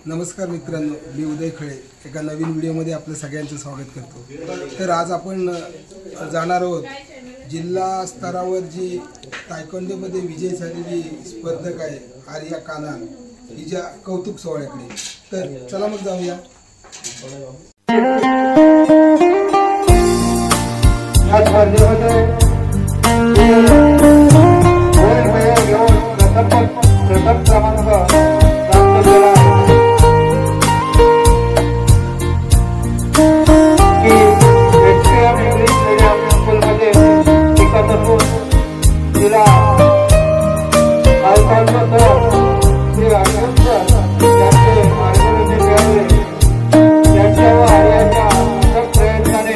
नमस्कार मित्रांनो, मी उदय खळे एका नवीन व्हिडिओमध्ये आपलं सगळ्यांचं स्वागत करतो। तर आज आपण जाणार आहोत जिल्हा स्तरावर जी तायक्वांदोमध्ये विजय झालेली स्पर्धक आहे आर्या कानाल हिच्या कौतुक सोहळ्याकडे। तर चला मग जाऊया। या स्पर्धेमध्ये प्रथम क्रमांक प्राप्त केला आहे। स्कूलमध्ये शिकत असून तिला श्री अर्जुन सर यांचे मार्गदर्शन मिळाले। त्यांच्या व आर्याच्या अथक प्रयत्नाने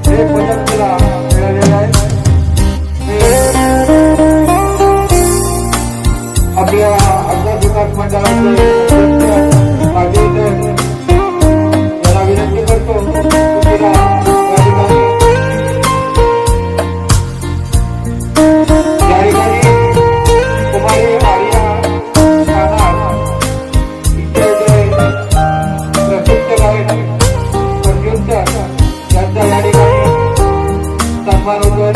हे पदक तिला मिळालेले आहे। आपल्या अभ्यास विकास मंडळाचे अध्यक्ष याला विनंती करतो तिला या ठिकाणी कुमारी आर्या कानाल इथे प्रसिद्ध गायक अर्जुन सर यांचा या ठिकाणी सन्मान होतोय।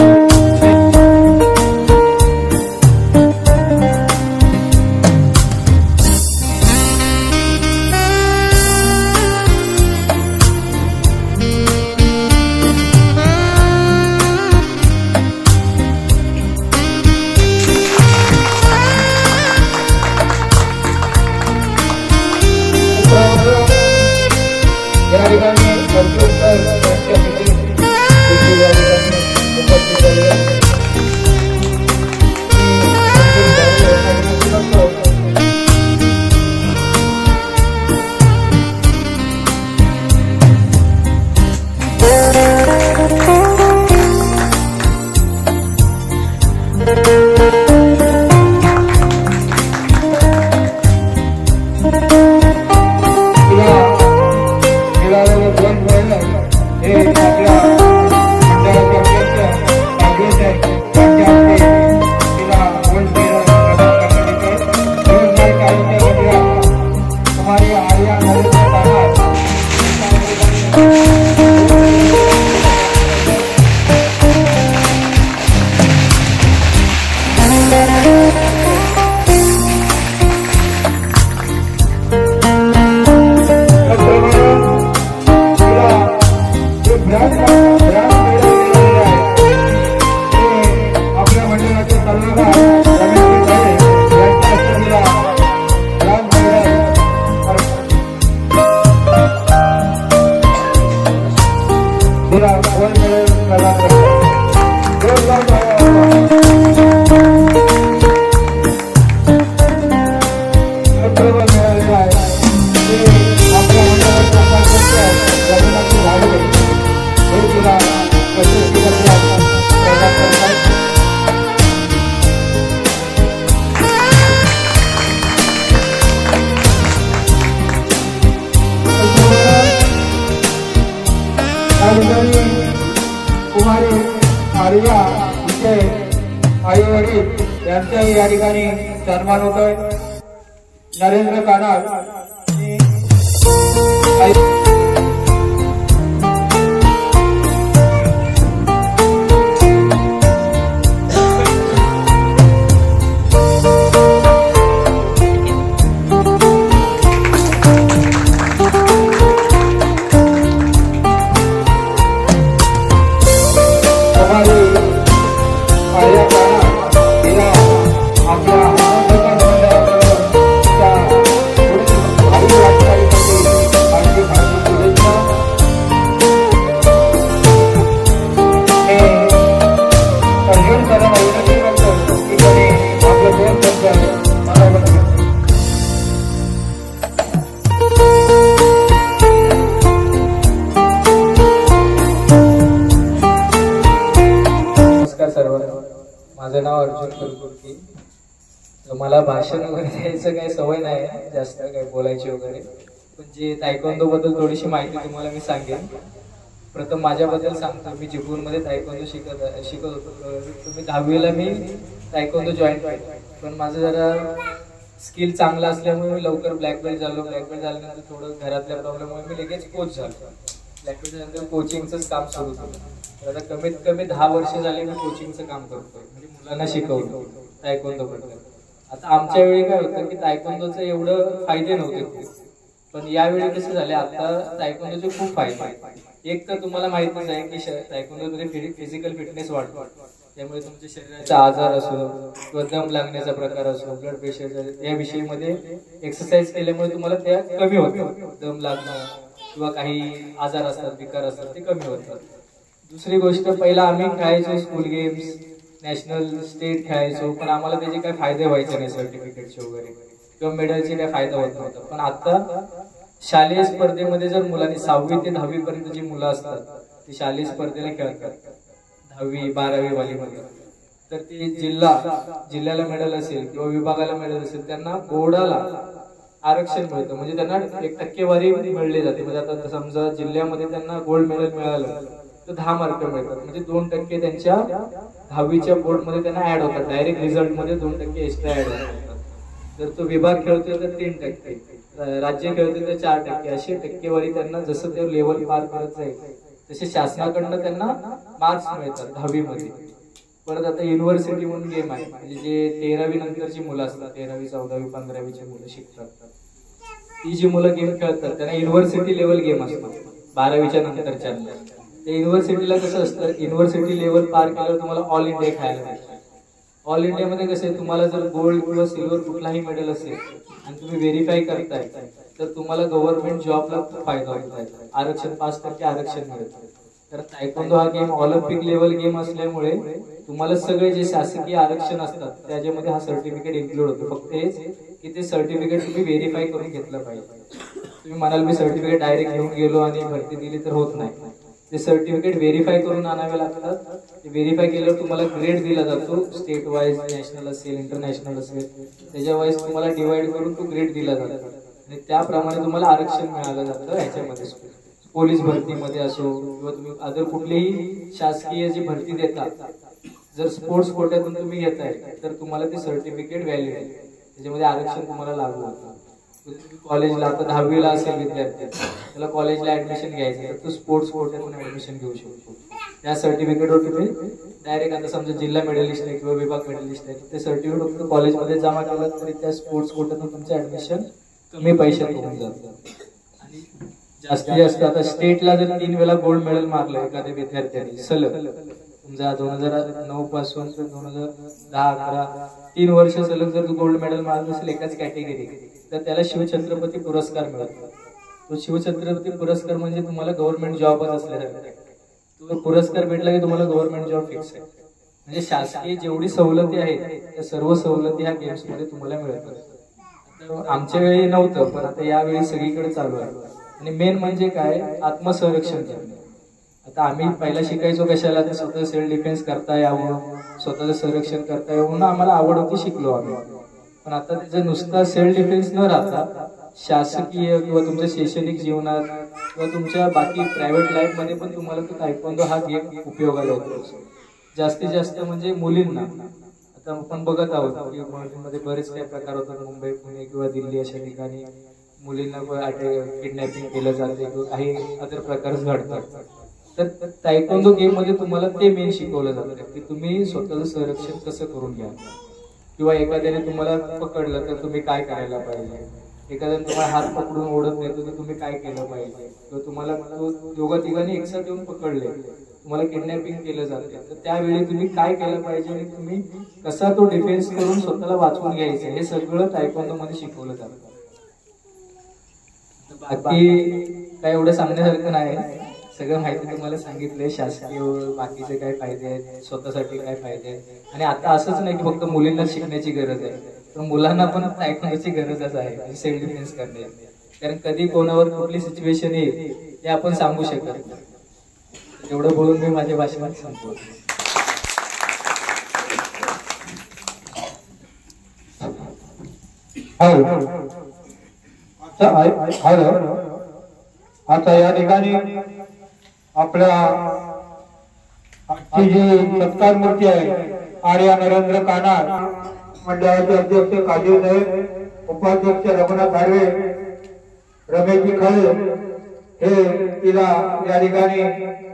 या ठिकाणी अर्जुन सर यांच्यासाठी उपस्थित झाले। कुमारी आर्या हिचे आई वडील यांचाही या ठिकाणी सन्मान होतोय। नरेंद्र कानाल माझं नाव अर्जुन कुलकर्णी। मला भाषण वगैरे द्यायचं काही सवय नाही, जास्त काही बोलायची वगैरे, पण जे तायक्वांदो बद्दल थोडीशी माहिती तुम्हाला मी सांगेन। प्रथम माझ्याबद्दल सांगतो, मी चिपळूणमध्ये तायक्वांदो शिकत होतो। मी 10वीला मी तायक्वांदो जॉईन केलं, पण माझं जरा स्किल चांगला असल्यामुळे मी लवकर ब्लॅक बेल्ट झालो. ब्लॅक बेल्ट झाल्यानंतर थोडं घरातल्या प्रॉब्लेममुळे मी लगेच कोच झालो. ब्लॅक बेल्ट झाल्यानंतर कोचिंगचंच काम सुरू केलं. तर आता कमीत कमी 10 वर्ष झाले मी कोचिंगचं काम करतोय, म्हणजे मुलांना शिकवतो तायक्वांदो बद्दल. आता आमच्या वेळी काय होतं की तायक्वांदोचं एवढं फायदे नव्हते खूप, पण यावेळी कसं झाले आता तायक्वांदोचे खूप फायदे आहेत. एक तर तुम्हाला माहितीच आहे की तायक्वांदोमध्ये फिजिकल फिटनेस वाढतो, त्यामुळे तुमच्या शरीराचा आजार असो किंवा दम लागण्याचा प्रकार असो, ब्लड प्रेशर या विषयीमध्ये एक्सरसाइज केल्यामुळे तुम्हाला त्या कमी होतात. दम लागणं किंवा काही आजार असतात, विकार असतात, ते कमी होतात. दुसरी गोष्ट, पहिला आम्ही खेळायचो स्कूल गेम्स, नॅशनल स्टेट खेळायचो, पण आम्हाला त्याचे काही फायदे व्हायचे नाही, सर्टिफिकेटचे वगैरे किंवा मेडलचे काही फायदा होत नव्हता. पण आता शालेय स्पर्धेमध्ये जर मुलांनी 6वी ते 10वी पर्यंत जी मुलं असतात ती शालेय स्पर्धेला खेळतात, 10वी 12वी वालीमध्ये, तर ते जिल्ह्याला मेडल असेल किंवा विभागाला मेडल असेल, त्यांना बोर्डाला आरक्षण मिळतं, म्हणजे त्यांना एक टक्केवारी मिळली जाते. म्हणजे आता समजा जिल्ह्यामध्ये त्यांना गोल्ड मेडल मिळालं तर 10 मार्क मिळतात, म्हणजे 2% त्यांच्या 10वीच्या बोर्डमध्ये त्यांना ऍड होतात. डायरेक्ट रिझल्ट मध्ये 2% एक्स्ट्रा ऍड होतात. जर तो विभाग खेळतोय तर 3%, राज्य खेळतोय तर 4%, अशी टक्केवारी त्यांना जसं ते लेवल पार करत जाईल तसे शासनाकडनं त्यांना मार्क्स मिळतात 10वी मध्ये. परत आता युनिव्हर्सिटी म्हणून गेम आहे, म्हणजे जे 13वी नंतरची मुलं असतात, 13वी 14वी 15वीची मुलं शिकतात, ती जी मुलं गेम खेळतात त्यांना युनिव्हर्सिटी लेवल गेम असतात 12वीच्या नंतरच्या. ते युनिव्हर्सिटीला कसं असतं, युनिव्हर्सिटी लेवल पार केल्यावर तुम्हाला ऑल इंडिया खेळायला मिळतं. ऑल इंडियामध्ये कसं आहे, तुम्हाला जर गोल्ड किंवा सिल्वर कुठलाही मेडल असेल आणि तुम्ही व्हेरीफाय करताय तर तुम्हाला गव्हर्नमेंट जॉबला खूप फायदा होत आहे. आरक्षण 5% आरक्षण मिळतं. तर तायक्वांदो हा गेम ऑलिम्पिक लेवल गेम असल्यामुळे तुम्हाला सगळे जे शासकीय आरक्षण असतात त्याच्यामध्ये हा सर्टिफिकेट इन्क्लूड होतो. फक्त हेच की ते सर्टिफिकेट तुम्ही व्हेरीफाय करून घेतलं पाहिजे. तुम्ही म्हणाल मी सर्टिफिकेट डायरेक्ट घेऊन गेलो आणि भरती दिली तर होत नाही. ते सर्टिफिकेट व्हेरीफाय करून आणावे लागतात. ते व्हेरीफाय केल्यावर तुम्हाला ग्रेड दिला जातो, स्टेट वाईज, नॅशनल असेल, इंटरनॅशनल असेल, त्याच्या वाईज तुम्हाला डिवाइड करून तो ग्रेड दिला जातो आणि त्याप्रमाणे तुम्हाला आरक्षण मिळालं जातं. ह्याच्यामध्ये पोलीस भरतीमध्ये असो किंवा तुम्ही अदर कुठलीही शासकीय जी भरती देतात, जर स्पोर्ट्स कोट्यातून तुम्ही घेताय तर तुम्हाला ते सर्टिफिकेट व्हॅलिड आहे, त्याच्यामध्ये आरक्षण तुम्हाला लागू होतं. कॉलेजला आता 10वीला असेल विद्यार्थी, त्याला कॉलेजला ऍडमिशन घ्यायचं तर तो स्पोर्ट्स कोट्यातून ऍडमिशन घेऊ शकतो. त्या सर्टिफिकेटवर तुम्ही डायरेक्ट, आता समजा जिल्हा मेडलिस्ट आहे किंवा विभाग मेडलिस्ट आहे, ते सर्टिफिकेट फक्त कॉलेजमध्ये जमा केलं तरी त्या स्पोर्ट्स कोट्यातून तुमचं ऍडमिशन कमी पैशात होऊन जातं. आणि जास्तीत जास्त आता स्टेटला जर 3 वेळा गोल्ड मेडल मारलं एखाद्या विद्यार्थ्यांनी सलग, समजा 2009 पासून 2010-11 3 वर्ष सलग जर गोल्ड मेडल मारलं असेल एकाच कॅटेगरी, तर त्याला शिवछत्रपती पुरस्कार मिळतो. तो शिवछत्रपती पुरस्कार म्हणजे तुम्हाला गव्हर्नमेंट जॉबच असल्यासारखं. तो पुरस्कार भेटला की तुम्हाला गव्हर्नमेंट जॉब फिक्स आहे. म्हणजे शासकीय जेवढी सवलती आहेत त्या सर्व सवलती ह्या गेम्स मध्ये तुम्हाला मिळतात. आमच्या वेळी नव्हतं, पण आता यावेळी सगळीकडे चालू आहे. आणि मेन म्हणजे काय, आत्मसंरक्षण करणे. आता आम्ही पहिला शिकायचो कशाला, तर स्वतः सेल्फ डिफेन्स करता यावं, स्वतःचं संरक्षण करता यावं म्हणून आम्हाला आवड होती, शिकलो आम्ही. पण आता त्याचं नुसता सेल्फ डिफेन्स न राहता शासकीय किंवा तुमच्या शैक्षणिक जीवनात किंवा तुमच्या बाकी प्रायव्हेट लाईफ मध्ये पण तुम्हाला तो तायक्वांदो हा गेम उपयोगाला येतो. जास्तीत जास्त म्हणजे मुलींना, आता आपण बघत आहोत की मुलींमध्ये बरेच काही प्रकार होतात, मुंबई, पुणे किंवा दिल्ली अशा ठिकाणी मुलींना किडनॅपिंग केलं जाते किंवा काही अदर प्रकार घडतात. तर तायक्वांदो गेम मध्ये तुम्हाला ते मेन शिकवलं जातं की तुम्ही स्वतःचं संरक्षण कसं करून घ्या, किंवा एखाद्याने तुम्हाला पकडलं तर तुम्ही काय करायला पाहिजे, एखाद्याने तुम्हाला हात पकडून ओढत नेतो तर तुम्ही काय केलं पाहिजे, किंवा तुम्हाला दोघा तिघांनी एकसाथ येऊन पकडले, तुम्हाला किडनॅपिंग केलं जाते, तर त्यावेळी तुम्ही काय केलं पाहिजे आणि तुम्ही कसा तो डिफेन्स करून स्वतःला वाचवून घ्यायचं, हे सगळं तायक्वांदो मध्ये शिकवलं जातं. बाकी काय एवढं सांगण्यासारखं नाही, सगळं माहिती तुम्हाला सांगितलंय. शासकीय बाकीचे काय फायदे आहेत, स्वतःसाठी काय फायदे आहेत. आणि आता असंच नाही की फक्त मुलींना शिकण्याची गरज आहे, तर मुलांना पण ऐकण्याची गरजच आहे सेल्फ डिफेन्स करण्याची. कारण कधी कोणावर कुठली सिच्युएशन येईल हे आपण सांगू शकत नाही. एवढं बोलून मी माझ्या भाषणात संपवतो. आता या ठिकाणी आपल्या आजची जी सत्कार मूर्ती आहे आर्या नरेंद्र कानाड मंडळाचे अध्यक्ष काजी साहेब उपाध्यक्ष रघुनाथ भाडवे, रमेशजी खळे हे तिला या ठिकाणी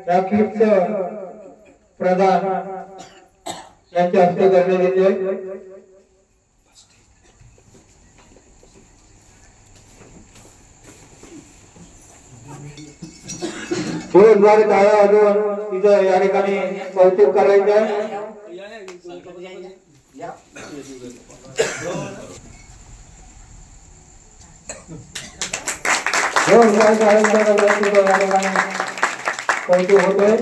राखीच प्रदान यांच्या हस्ते करण्यात येते. जोरदार टाळ्या वाजवून तिचं या ठिकाणी कौतुक करायचं आहे. जोरदार टाळ्यांच्या गजरात तिचं या ठिकाणी कौतुक होतंय.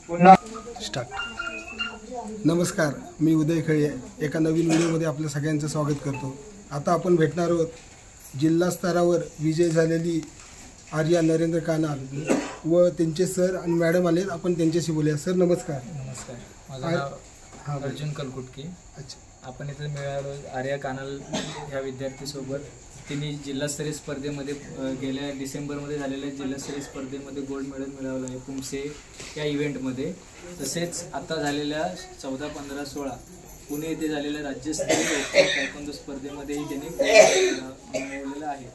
पुन्हा नमस्कार, मी उदय खळे एका नवीन व्हिडिओमध्ये आपलं सगळ्यांचं स्वागत करतो. आता आपण भेटणार आहोत जिल्हा स्तरावर विजय झालेली आर्या नरेंद्र कानाल व त्यांचे सर आणि मॅडम आले. आपण त्यांच्याशी बोलूया. सर नमस्कार. नमस्कार, माझं नाव अर्जुन कलकुटकी. अच्छा, आपण इथे मिळालो आर्या कानाल ह्या विद्यार्थीसोबत. तिने जिल्हास्तरीय स्पर्धेमध्ये गेल्या डिसेंबरमध्ये झालेल्या जिल्हास्तरीय स्पर्धेमध्ये गोल्ड मेडल मिळवलं आहे पुमसे या इव्हेंटमध्ये. तसेच आता झालेल्या 14, 15, 16 पुणे येथे झालेल्या राज्यस्तरीय तायक्वांदो स्पर्धेमध्येही त्याने मिळवलेला आहे.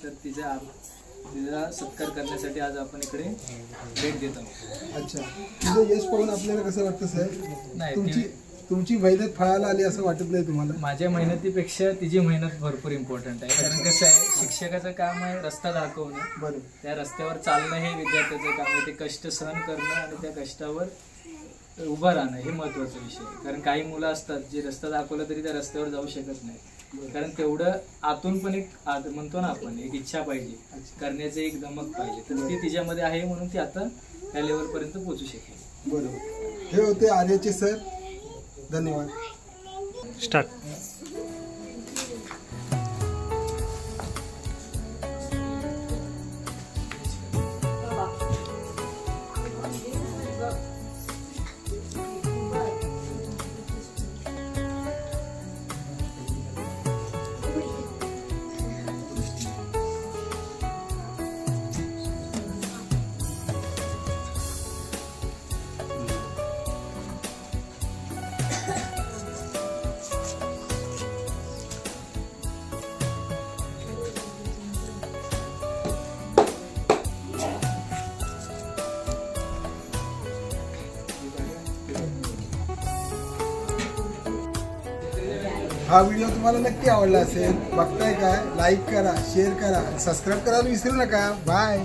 तर तिचा सत्कार करण्यासाठी आज आपण इकडे भेट देत आहोत. अच्छा, तुझं यश पाहून आपल्याला कसं वाटतं सर? नाही, तुमची मेहनत फळाला आली असं वाटत नाही तुम्हाला? माझ्या मेहनतीपेक्षा तिची मेहनत भरपूर इम्पॉर्टंट आहे. कारण कसं आहे, शिक्षकाचं काम आहे रस्ता दाखवणं, बरोबर. त्या रस्त्यावर चालणं हे विद्यार्थ्याचं काम आहे. ते कष्ट सहन करणं आणि त्या कष्टावर उभं राहणं हे महत्त्वाचा विषय आहे. कारण काही मुलं असतात जे रस्ता दाखवला तरी त्या रस्त्यावर जाऊ शकत नाही. कारण तेवढं आतून पण एक म्हणतो ना आपण, एक इच्छा पाहिजे करण्याचं, एक धमक पाहिजे. तर ती तिच्यामध्ये आहे म्हणून ती आता त्या लेवलपर्यंत पोहोचू शकेल. बरोबर. हे होते आर्याचे सर. धन्यवाद. स्टार्ट. हा व्हिडिओ तुम्हाला नक्की आवडला असेल. बघताय काय? लाईक करा, शेअर करा, सबस्क्राईब करायला विसरू नका. बाय.